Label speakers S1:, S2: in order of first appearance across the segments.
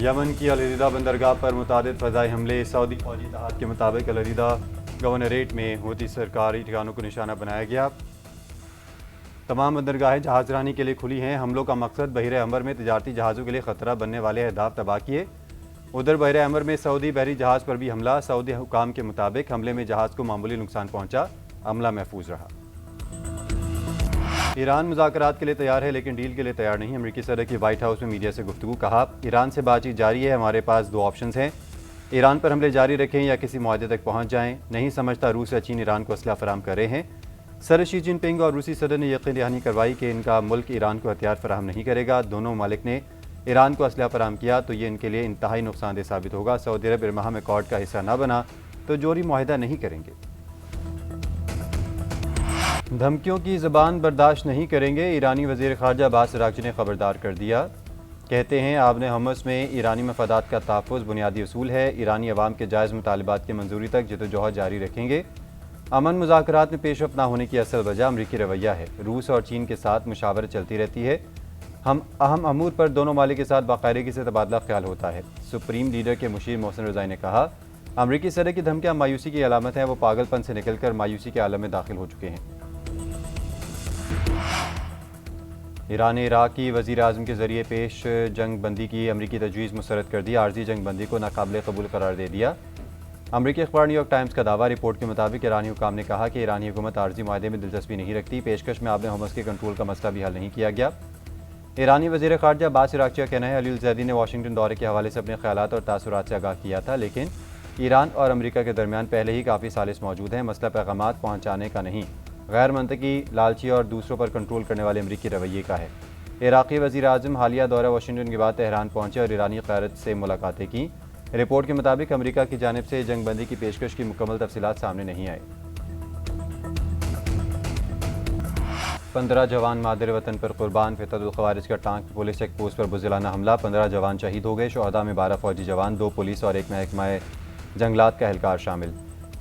S1: یمن کی العریدہ بندرگاہ پر متعدد فضائی حملے، سعودی فوجی اتحاد کے مطابق العریدہ گورنریٹ میں ہوتی سرکاری ٹھکانوں کو نشانہ بنایا گیا۔ تمام بندرگاہیں جہاز رانی کے لیے کھلی ہیں۔ حملوں کا مقصد بحیرہ احمر میں تجارتی جہازوں کے لیے خطرہ بننے والے اہداف تباہ کیے۔ ادھر بحیرہ احمر میں سعودی بحری جہاز پر بھی حملہ، سعودی حکام کے مطابق حملے میں جہاز کو معمولی نقصان پہنچا، عملہ محفوظ رہا۔ ایران مذاکرات کے لیے تیار ہے لیکن ڈیل کے لیے تیار نہیں۔ امریکی صدر کی وائٹ ہاؤس میں میڈیا سے گفتگو، کہا ایران سے بات چیت جاری ہے، ہمارے پاس دو آپشنز ہیں، ایران پر حملے جاری رکھیں یا کسی معاہدے تک پہنچ جائیں۔ نہیں سمجھتا روس یا چین ایران کو اسلحہ فراہم کر رہے ہیں۔ صدر شی جن پنگ اور روسی صدر نے یقین دہانی کروائی کہ ان کا ملک ایران کو ہتھیار فراہم نہیں کرے گا۔ دونوں ممالک نے ایران کو اسلحہ فراہم کیا تو یہ ان کے لیے انتہائی نقصان دہ ثابت ہوگا۔ سعودی عرب ابراہیم ایکارڈ کا حصہ نہ بنا تو جوہری معاہدہ نہیں کریں گے۔ دھمکیوں کی زبان برداشت نہیں کریں گے، ایرانی وزیر خارجہ عباس اراغچی نے خبردار کر دیا۔ کہتے ہیں آپ نے حمص میں ایرانی مفادات کا تحفظ بنیادی اصول ہے، ایرانی عوام کے جائز مطالبات کی منظوری تک جدوجہد جاری رکھیں گے۔ امن مذاکرات میں پیش رفت نہ ہونے کی اصل وجہ امریکی رویہ ہے، روس اور چین کے ساتھ مشاورت چلتی رہتی ہے، ہم اہم امور پر دونوں ممالک کے ساتھ باقاعدگی سے تبادلہ خیال ہوتا ہے۔ سپریم لیڈر کے مشیر محسن رضائی نے کہا امریکی صدر کی دھمکیاں مایوسی کی علامت ہیں، وہ پاگل پن سے نکل کر مایوسی کے عالم میں داخل ہو چکے ہیں۔ ایران نے عراق کی وزیر اعظم کے ذریعے پیش جنگ بندی کی امریکی تجویز مسترد کر دی، عارضی جنگ بندی کو ناقابل قبول قرار دے دیا۔ امریکی اخبار نیو یارک ٹائمز کا دعویٰ، رپورٹ کے مطابق ایرانی حکام نے کہا کہ ایرانی حکومت عارضی معاہدے میں دلچسپی نہیں رکھتی، پیشکش میں آپ نے حماس کے کنٹرول کا مسئلہ بھی حل نہیں کیا گیا۔ ایرانی وزیر خارجہ عباس اراغچی کا کہنا ہے علی الزیدی نے واشنگٹن دورے کے حوالے سے اپنے خیالات اور تاثرات سے آگاہ کیا تھا، لیکن ایران اور امریکہ کے درمیان پہلے ہی کافی سالس موجود ہیں، مسئلہ پیغامات پہنچانے کا نہیں، غیر منطقی، لالچی اور دوسروں پر کنٹرول کرنے والے امریکی رویے کا ہے۔ عراقی وزیر اعظم حالیہ دورہ واشنگٹن کے بعد تہران پہنچے اور ایرانی قیادت سے ملاقاتیں کیں۔ رپورٹ کے مطابق امریکہ کی جانب سے جنگ بندی کی پیشکش کی مکمل تفصیلات سامنے نہیں آئے۔ 15 جوان مادر وطن پر قربان، فتح الخوارج کا ٹانک پولیس چیک پوسٹ پر بزدلانہ حملہ، 15 جوان شہید ہو گئے، شہداء میں 12 فوجی جوان، 2 پولیس اور 1 محکمہ جنگلات کا اہلکار شامل۔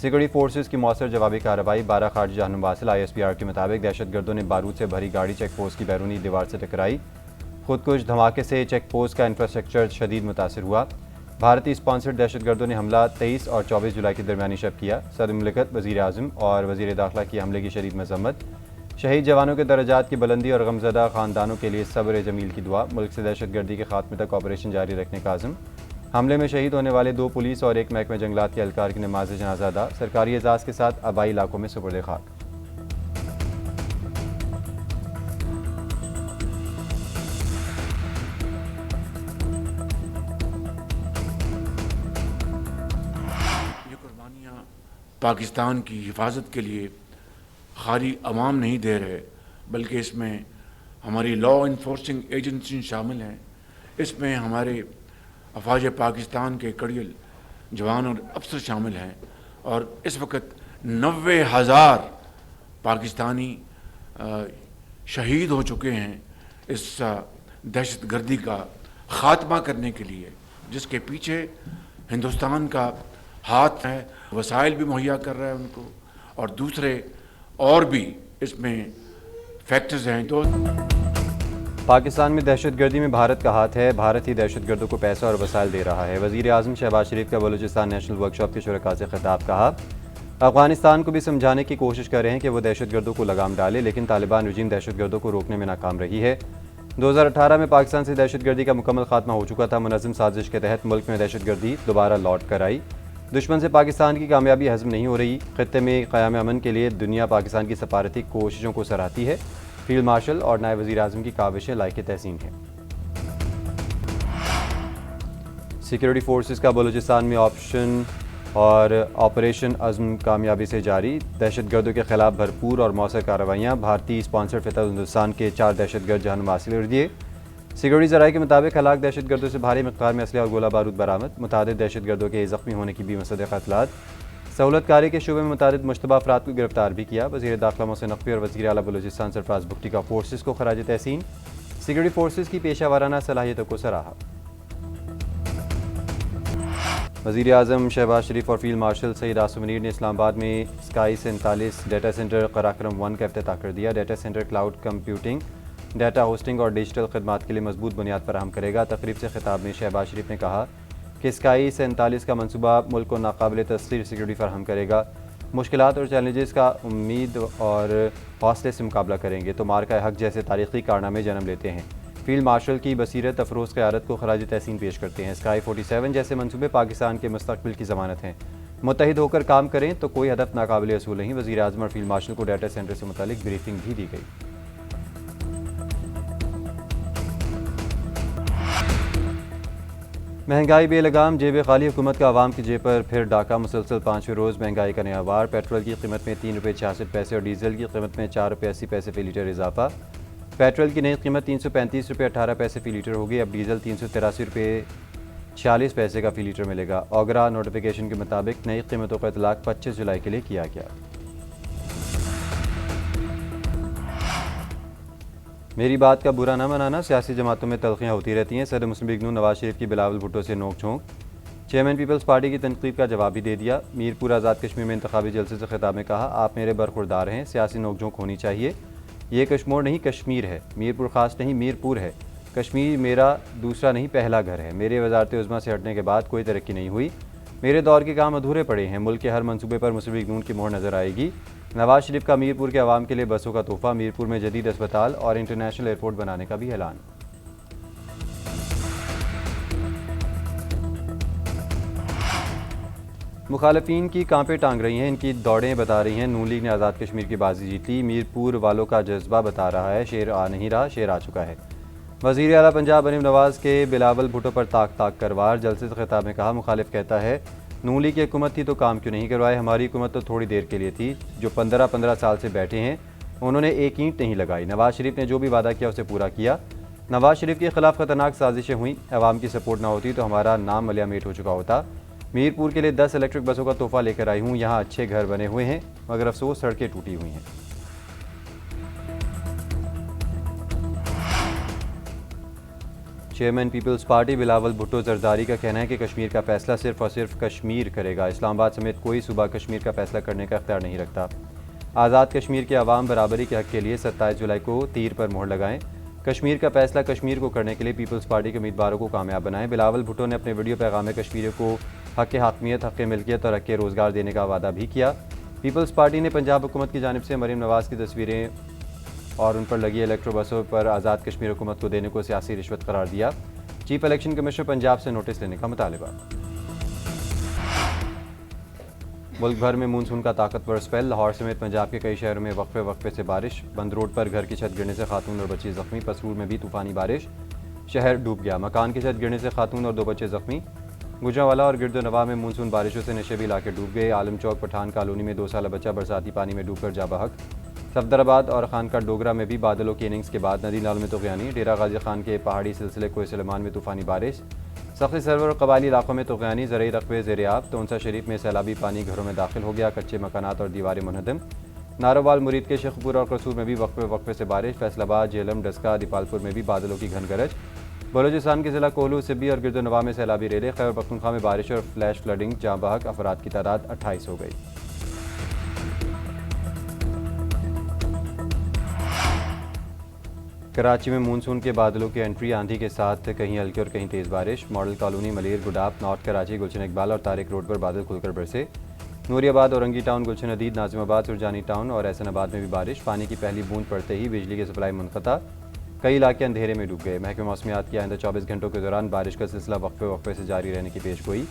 S1: سیکورٹی فورسز کی مؤثر جوابی کارروائی، 12 خارجی جہنم واصل۔ ISPR کے مطابق دہشت گردوں نے بارود سے بھری گاڑی چیک پوسٹ کی بیرونی دیوار سے ٹکرائی، خودکش دھماکے سے چیک پوسٹ کا انفراسٹرکچر شدید متاثر ہوا۔ بھارتی اسپانسرڈ دہشت گردوں نے حملہ 23 اور 24 جولائی کی درمیانی شب کیا۔ صدر مملکت، وزیر اعظم اور وزیر داخلہ کی حملے کی شدید مذمت، شہید جوانوں کے درجات کی بلندی اور غمزدہ خاندانوں کے لیے صبر جمیل کی دعا، ملک سے دہشت گردی کے خاتمے تک آپریشن جاری رکھنے کا عزم۔ حملے میں شہید ہونے والے 2 پولیس اور 1 محکمہ جنگلات کے اہلکار کی نماز جنازہ ادا، سرکاری اعزاز کے ساتھ آبائی علاقوں میں سپرد خاک۔
S2: یہ قربانیاں پاکستان کی حفاظت کے لیے خالی عوام نہیں دے رہے، بلکہ اس میں ہماری لا انفورسنگ ایجنسی شامل ہیں، اس میں ہمارے افواج پاکستان کے کڑیل جوان اور افسر شامل ہیں، اور اس وقت 90,000 پاکستانی شہید ہو چکے ہیں اس دہشت گردی کا خاتمہ کرنے کے لیے، جس کے پیچھے ہندوستان کا ہاتھ ہے، وسائل بھی مہیا کر رہا ہے ان کو، اور دوسرے اور بھی اس میں فیکٹرز ہیں۔ تو
S1: پاکستان میں دہشت گردی میں بھارت کا ہاتھ ہے، بھارت ہی دہشت گردوں کو پیسہ اور وسائل دے رہا ہے۔ وزیر اعظم شہباز شریف کا بلوچستان نیشنل ورکشاپ کے شرکاء سے خطاب، کہا افغانستان کو بھی سمجھانے کی کوشش کر رہے ہیں کہ وہ دہشت گردوں کو لگام ڈالے، لیکن طالبان رجیم دہشت گردوں کو روکنے میں ناکام رہی ہے۔ 2018 میں پاکستان سے دہشت گردی کا مکمل خاتمہ ہو چکا تھا، منظم سازش کے تحت ملک میں دہشت گردی دوبارہ لوٹ کر آئی۔ دشمن سے پاکستان کی کامیابی ہضم نہیں ہو رہی، خطے میں قیام امن کے لیے دنیا پاکستان کی سفارتی کوششوں کو سراہتی ہے، فیلڈ مارشل اور نائب وزیر اعظم کی کاوشیں لائق تحسین ہیں۔ سیکورٹی فورسز کا بلوچستان میں آپریشن عزم کامیابی سے جاری، دہشت گردوں کے خلاف بھرپور اور مؤثر کارروائیاں، بھارتی اسپانسر فتح ہندوستان کے 4 دہشت گرد جہنم حاصل کر دیے۔ سیکورٹی ذرائع کے مطابق ہلاک دہشت گردوں سے بھاری مقدار میں اسلحہ اور گولہ بارود برآمد، متعدد دہشت گردوں کے زخمی ہونے کی بھی مصدق اطلاعات۔ سہولت کاری کے شعبے میں متعدد مشتبہ افراد کو گرفتار بھی کیا۔ وزیر داخلہ محسن نقوی اور وزیر اعلیٰ بلوچستان سرفراز بگٹی کا فورسز کو خراج تحسین، سیکورٹی فورسز کی پیشہ ورانہ صلاحیتوں کو سراہا۔ وزیر اعظم شہباز شریف اور فیلڈ مارشل سعید آصف منیر نے اسلام آباد میں اسکائی 47 ڈیٹا سینٹر قراقرم 1 کا افتتاح کر دیا۔ Data centre cloud computing data hosting اور ڈیجیٹل خدمات کے لیے مضبوط بنیاد فراہم کرے گا۔ تقریب سے خطاب میں شہباز شریف نے کہا کہ اسکائی 47 کا منصوبہ ملک کو ناقابل تسخیر سیکورٹی فراہم کرے گا۔ مشکلات اور چیلنجز کا امید اور حوصلے سے مقابلہ کریں گے تو مارکہ حق جیسے تاریخی کارنامے جنم لیتے ہیں۔ فیلڈ مارشل کی بصیرت افروز قیادت کو خراج تحسین پیش کرتے ہیں۔ اسکائی 47 جیسے منصوبے پاکستان کے مستقبل کی ضمانت ہیں۔ متحد ہو کر کام کریں تو کوئی ہدف ناقابل حصول نہیں۔ وزیر اعظم اور فیلڈ مارشل کو ڈیٹا سینٹر سے متعلق بریفنگ بھی دی گئی۔ مہنگائی بے لگام، جیب خالی، حکومت کا عوام کی جیب پر پھر ڈاکہ۔ مسلسل 5ویں روز مہنگائی کا نیا وار۔ پیٹرول کی قیمت میں 3 روپے 66 پیسے اور ڈیزل کی قیمت میں 4 روپے 80 پیسے فی لیٹر اضافہ۔ پیٹرول کی نئی قیمت 335 روپے 18 پیسے فی لیٹر ہوگی۔ اب ڈیزل 383 روپے 46 پیسے کا فی لیٹر ملے گا۔ اوگرا نوٹیفیکیشن کے مطابق نئی قیمتوں کا اطلاق 25 جولائی کے لیے کیا گیا۔ میری بات کا برا نہ منانا، سیاسی جماعتوں میں تلخیاں ہوتی رہتی ہیں۔ صدر مسلم لیگ نون نواز شریف کی بلاول بھٹو سے نوک جھونک۔ چیئرمین پیپلز پارٹی کی تنقید کا جواب بھی دے دیا۔ میرپور آزاد کشمیر میں انتخابی جلسے سے خطاب میں کہا، آپ میرے برخوردار ہیں، سیاسی نوک جھونک ہونی چاہیے۔ یہ کشمور نہیں کشمیر ہے، میرپور خاص نہیں میرپور ہے۔ کشمیر میرا دوسرا نہیں پہلا گھر ہے۔ میرے وزارت عظمیٰ سے ہٹنے کے بعد کوئی ترقی نہیں ہوئی۔ میرے دور کے کام ادھورے پڑے ہیں۔ ملک کے ہر منصوبے پر مسلم لیگ نون کی مہر نظر آئے گی۔ نواز شریف کا میرپور کے عوام کے لیے بسوں کا تحفہ۔ میرپور میں جدید اسپتال اور انٹرنیشنل ایئرپورٹ بنانے کا بھی اعلان۔ مخالفین کی کانپیں ٹانگ رہی ہیں، ان کی دوڑیں بتا رہی ہیں نون لیگ نے آزاد کشمیر کی بازی جیت لی۔ میرپور والوں کا جذبہ بتا رہا ہے شیر آ نہیں رہا، شیر آ چکا ہے۔ وزیر اعلیٰ پنجاب انیل نواز کے بلاول بھٹو پر تاک تاک کر وار۔ جلسے سے خطاب میں کہا، مخالف کہتا ہے نون لیگ کی حکومت تھی تو کام کیوں نہیں کروائے؟ ہماری حکومت تو تھوڑی دیر کے لیے تھی۔ جو 15 سال سے بیٹھے ہیں انہوں نے ایک اینٹ نہیں لگائی۔ نواز شریف نے جو بھی وعدہ کیا اسے پورا کیا۔ نواز شریف کے خلاف خطرناک سازشیں ہوئیں، عوام کی سپورٹ نہ ہوتی تو ہمارا نام ملیا میٹ ہو چکا ہوتا۔ میرپور کے لیے 10 الیکٹرک بسوں کا تحفہ لے کر آئی ہوں۔ یہاں اچھے گھر بنے ہوئے ہیں مگر افسوس سڑکیں ٹوٹی ہوئی ہیں۔ چیئرمین پیپلز پارٹی بلاول بھٹو زرداری کا کہنا ہے کہ کشمیر کا فیصلہ صرف اور صرف کشمیر کرے گا۔ اسلام آباد سمیت کوئی صوبہ کشمیر کا فیصلہ کرنے کا اختیار نہیں رکھتا۔ آزاد کشمیر کے عوام برابری کے حق کے لیے 27 جولائی کو تیر پر مہر لگائیں۔ کشمیر کا فیصلہ کشمیر کو کرنے کے لیے پیپلز پارٹی کے امیدواروں کو کامیاب بنائیں۔ بلاول بھٹو نے اپنے ویڈیو پیغام میں کشمیریوں کو حق حاکمیت، حق ملکیت اور حق روزگار دینے کا وعدہ بھی کیا۔ پیپلز پارٹی نے پنجاب حکومت کی جانب سے مریم نواز کی تصویریں اور ان پر لگی الیکٹرو بسوں پر آزاد کشمیر حکومت کو دینے کو سیاسی رشوت قرار دیا۔ چیف الیکشن کمشنر پنجاب سے نوٹس لینے کا مطالبہ۔ ملک بھر میں مونسون کا طاقتور اسپیل۔ لاہور سمیت پنجاب کے کئی شہروں میں وقفے سے بارش۔ بند روڈ پر گھر کی چھت گرنے سے خاتون اور بچے زخمی۔ پسرور میں بھی طوفانی بارش، شہر ڈوب گیا۔ مکان کی چھت گرنے سے خاتون اور 2 بچے زخمی۔ گوجرانوالہ اور گرد و نواح میں مونسون بارشوں سے نشیبی علاقے ڈوب گئے۔ عالم چوک پٹھان کالونی میں 2 سالہ بچہ برساتی پانی میں ڈوب کر جاں بحق۔ صفدرآباد اور خانقاہ ڈوگرہ میں بھی بادلوں کی اننگز کے بعد ندی نالوں میں طغیانی۔ ڈیرہ غازی خان کے پہاڑی سلسلے کوہ سلیمان میں طوفانی بارش۔ سختی سرور اور قبائلی علاقوں میں طغیانی، زرعی رقبے زیر آب۔ تونسا شریف میں سیلابی پانی گھروں میں داخل ہو گیا، کچے مکانات اور دیواریں منہدم۔ ناروال مرید کے شیخ پور اور قصور میں بھی وقفے سے بارش۔ فیصل آباد، جہلم، ڈسکہ، دیپالپور میں بھی بادلوں کی گھن گرج۔ بلوچستان کے ضلع کوہلو، سبی اور گرد و نواح میں سیلابی ریلیں۔ خیبر پختونخوا میں بارش اور فلیش فلڈنگ، جاں بحق افراد کی تعداد 28 ہو گئی۔ کراچی میں مونسون کے بادلوں کی انٹری، آندھی کے ساتھ کہیں ہلکی اور کہیں تیز بارش۔ Model colony, Malir, Gadap, north Karachi, Gulshan Iqbal اور طارق روڈ پر بادل کھل کر برسے۔ نوری آباد، اورنگی ٹاؤن، گلشن حدید، ناظم آباد، سرجانی ٹاؤن اور احسن آباد میں بھی بارش۔ پانی کی پہلی بوند پڑتے ہی بجلی کی سپلائی منقطع، کئی علاقے اندھیرے میں ڈوب گئے۔ محکمہ موسمیات کی آئندہ 24 گھنٹوں کے دوران بارش کا سلسلہ وقفے سے جاری رہنے کی پیش گوئی۔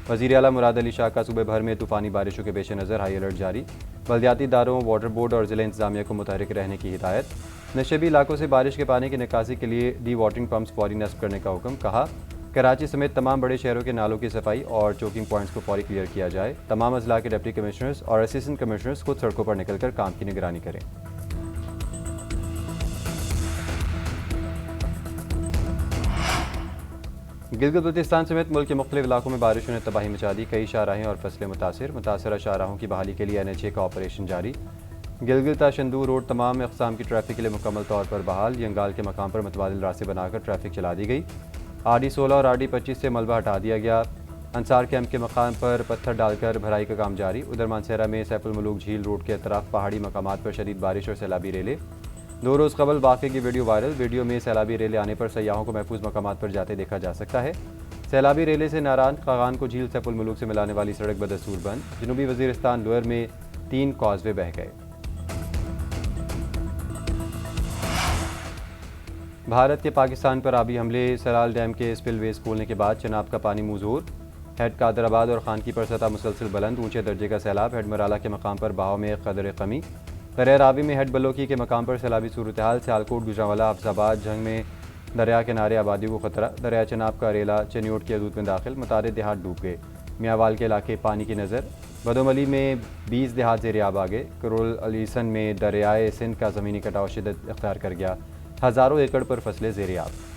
S1: وزیر اعلیٰ مراد علی شاہ کا صوبے بھر میں طوفانی بارشوں کے پیش نظر ہائی الرٹ جاری۔ بلدیاتی اداروں، واٹر بورڈ اور ضلع انتظامیہ کو متحرک رہنے کی ہدایت۔ نشیبی علاقوں سے بارش کے پانی کی نکاسی کے لیے ڈی واٹرنگ پمپس فوری نصب کرنے کا حکم۔ کہا، کراچی سمیت تمام بڑے شہروں کے نالوں کی صفائی اور چوکنگ پوائنٹس کو فوری کلیئر کیا جائے۔ تمام اضلاع کے ڈپٹی کمشنرز اور اسسٹنٹ کمشنرز خود سڑکوں پر نکل کر کام کی نگرانی کریں۔ گلگت بلتستان سمیت ملک کے مختلف علاقوں میں بارشوں نے تباہی مچا دی، کئی شاہراہیں اور فصلیں متاثرہ شاہراہوں کی بحالی کے لیے NH کا آپریشن جاری۔ گلگت شندور روڈ تمام اقسام کی ٹریفک کے لیے مکمل طور پر بحال، ینگال کے مقام پر متبادل راستے بنا کر ٹریفک چلا دی گئی۔ RD 16 اور RD 25 سے ملبہ ہٹا دیا گیا، انصار کیمپ کے مقام پر پتھر ڈال کر بھرائی کا کام جاری۔ ادھر مانسہرہ میں سیف الملوک جھیل روڈ کے اطراف پہاڑی مقامات پر شدید بارش اور سیلابی ریلیں۔ 2 روز قبل واقعے کی ویڈیو وائرل، ویڈیو میں سیلابی ریلے آنے پر سیاحوں کو محفوظ مقامات پر جاتے دیکھا جا سکتا ہے۔ سیلابی ریلے سے ناران خاقان کو جھیل سیف الملوک سے ملانے والی سڑک بدستور بند، جنوبی وزیرستان لوئر میں 3 کازوے بہہ گئے۔ بھارت کے پاکستان پر آبی حملے، سرال ڈیم کے اسپل ویز کھولنے کے بعد چناب کا پانی منظور، ہیڈ قادر آباد اور خانکی پر سطح مسلسل بلند، اونچے درجے کا سیلاب، ہیڈ مرالہ کے مقام پر بہاؤ میں قدر کمی، دریا راوی میں ہیڈ بلوکی کے مقام پر سیلابی صورتحال، سیالکوٹ، گجرانوالہ، حفظ آباد، جھنگ میں دریا کنارے آبادیوں کو خطرہ، دریا چناب کا ریلا چنیوٹ کی حدود میں داخل، متعدد دیہات ڈوب گئے، میاںوال کے علاقے پانی کی نظر، بدوملی میں 20 دیہات زیر آب آ گئے، کرول علیسن میں دریائے سندھ کا زمینی کٹاؤ شدت اختیار کر گیا، ہزاروں ایکڑ پر فصلیں زیر آب۔